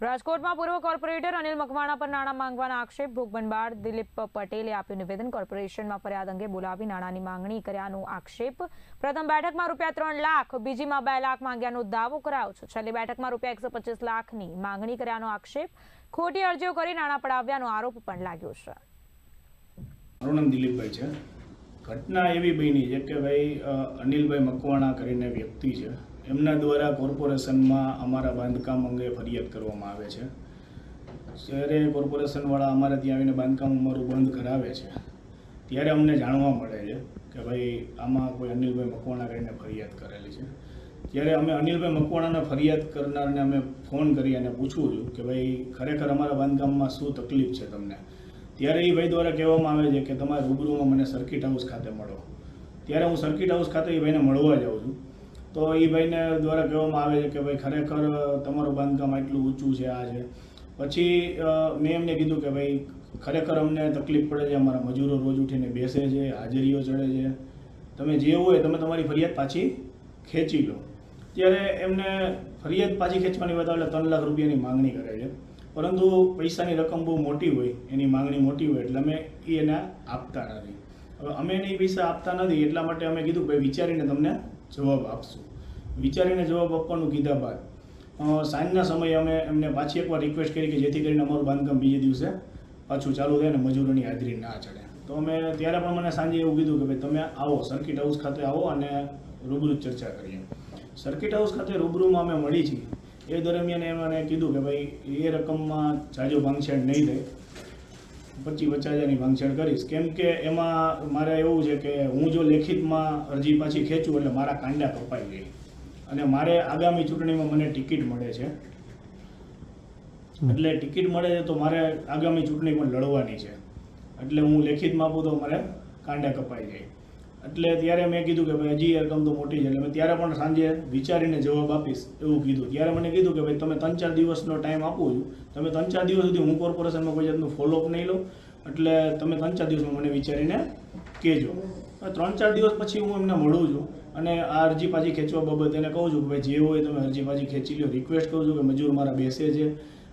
રાજકોટમાં પૂર્વ કોર્પોરેટર અનિલ મકવાણા પર નાણાં માંગવાના આક્ષેપ ભોગ બનનાર દિલીપ પટેલે આપ્યું નિવેદન। કોર્પોરેશનમાં ફરિયાદ અંગે બોલાવી નાણાંની માંગણી કર્યાનો આક્ષેપ। પ્રથમ બેઠકમાં ₹3 લાખ, બીજીમાં 2 લાખ માંગ્યાનો દાવો કરાયો છે। છેલ્લી બેઠકમાં ₹125 લાખની માંગણી કર્યાનો આક્ષેપ। ખોટી અરજીઓ કરી નાણાં પડાવ્યાનો આરોપ પણ લાગ્યો છે। મારું નામ દિલીપભાઈ છે। ઘટના એવી બની છે કે ભાઈ અનિલભાઈ મકવાણા કરીને વ્યક્તિ છે, એમના દ્વારા કોર્પોરેશનમાં અમારા બાંધકામ અંગે ફરિયાદ કરવામાં આવે છે। જ્યારે કોર્પોરેશનવાળા અમારે ત્યાં આવીને બાંધકામ અમારું બંધ કરાવે છે ત્યારે અમને જાણવા મળે છે કે ભાઈ આમાં કોઈ અનિલભાઈ મકવાણા કરીને ફરિયાદ કરેલી છે। ત્યારે અમે અનિલભાઈ મકવાણાને ફરિયાદ કરનારને અમે ફોન કરી અને પૂછવું છું કે ભાઈ ખરેખર અમારા બાંધકામમાં શું તકલીફ છે તમને। ત્યારે એ ભાઈ દ્વારા કહેવામાં આવે છે કે તમારે રૂબરૂમાં મને સર્કિટ હાઉસ ખાતે મળો। ત્યારે હું સર્કિટ હાઉસ ખાતે એ ભાઈને મળવા જાઉં છું તો એ ભાઈને દ્વારા કહેવામાં આવે છે કે ભાઈ ખરેખર તમારું બાંધકામ આટલું ઊંચું છે, આ છે। પછી મેં એમને કીધું કે ભાઈ ખરેખર અમને તકલીફ પડે છે, અમારા મજૂરો રોજ ઉઠીને બેસે છે, હાજરીઓ ચડે છે, તમે જે હોય તમે તમારી ફરિયાદ પાછી ખેંચી લો। ત્યારે એમને ફરિયાદ પાછી ખેંચવાની વાત એટલે 3 લાખ રૂપિયાની માંગણી કરે છે, પરંતુ પૈસાની રકમ બહુ મોટી હોય, એની માંગણી મોટી હોય એટલે અમે એને આપતા નથી। હવે અમે એને પૈસા આપતા નથી એટલા માટે અમે કીધું ભાઈ વિચારીને તમને જવાબ આપશું। વિચારીને જવાબ આપવાનું કીધા બાદ સાંજના સમયે અમે એમને પાછી એકવાર રિક્વેસ્ટ કરી કે જેથી કરીને અમારું બાંધકામ બીજે દિવસે પાછું ચાલુ થાય ને મજૂરોની હાજરી ના ચડે। તો અમે ત્યારે પણ મને સાંજે એવું કીધું કે ભાઈ તમે આવો સર્કિટ હાઉસ ખાતે આવો અને રૂબરૂ ચર્ચા કરીએ। સર્કિટ હાઉસ ખાતે રૂબરૂમાં અમે મળી છીએ। એ દરમિયાન એમને કીધું કે ભાઈ એ રકમમાં જાજો ભાંગછેડ નહીં થાય, 25-50 હજારની ભાંગછેડ કરીશ, કેમ કે એમાં મારે એવું છે કે હું જો લેખિતમાં અરજી પાછી ખેંચું એટલે મારા કાંડા કપાઈ જાય અને મારે આગામી ચૂંટણીમાં મને ટિકિટ મળે છે, એટલે ટિકિટ મળે છે તો મારે આગામી ચૂંટણી પણ લડવાની છે, એટલે હું લેખિતમાં આપું તો મારે કાંડા કપાઈ જાય। એટલે ત્યારે મેં કીધું કે ભાઈ હજી રકમ તો મોટી છે એટલે મેં ત્યારે પણ સાંજે વિચારીને જવાબ આપીશ એવું કીધું। ત્યારે મને કીધું કે ભાઈ તમે 3-4 દિવસનો ટાઈમ આપું છું, તમે 3-4 દિવસ સુધી હું કોર્પોરેશનમાં કોઈ જાતનું ફોલોઅપ નહીં લો, એટલે તમે 3-4 દિવસમાં મને વિચારીને કહેજો। 3-4 દિવસ પછી હું એમને મળું છું અને આ અરજી પાછી ખેંચવા બાબત એને કહું છું કે ભાઈ જે હોય તમે અરજી પાછી ખેંચી લો। રિક્વેસ્ટ કરું છું કે મજૂર મારા બેસે છે,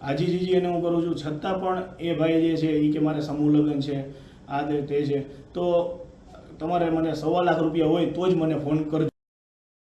આજીજી એને હું કરું છું, છતાં પણ એ ભાઈ જે છે એ કે મારે સમૂહ લગ્ન છે, આ તે છે, તો તમારે મને 1.25 લાખ રૂપિયા હોય તો જ મને ફોન કરજો।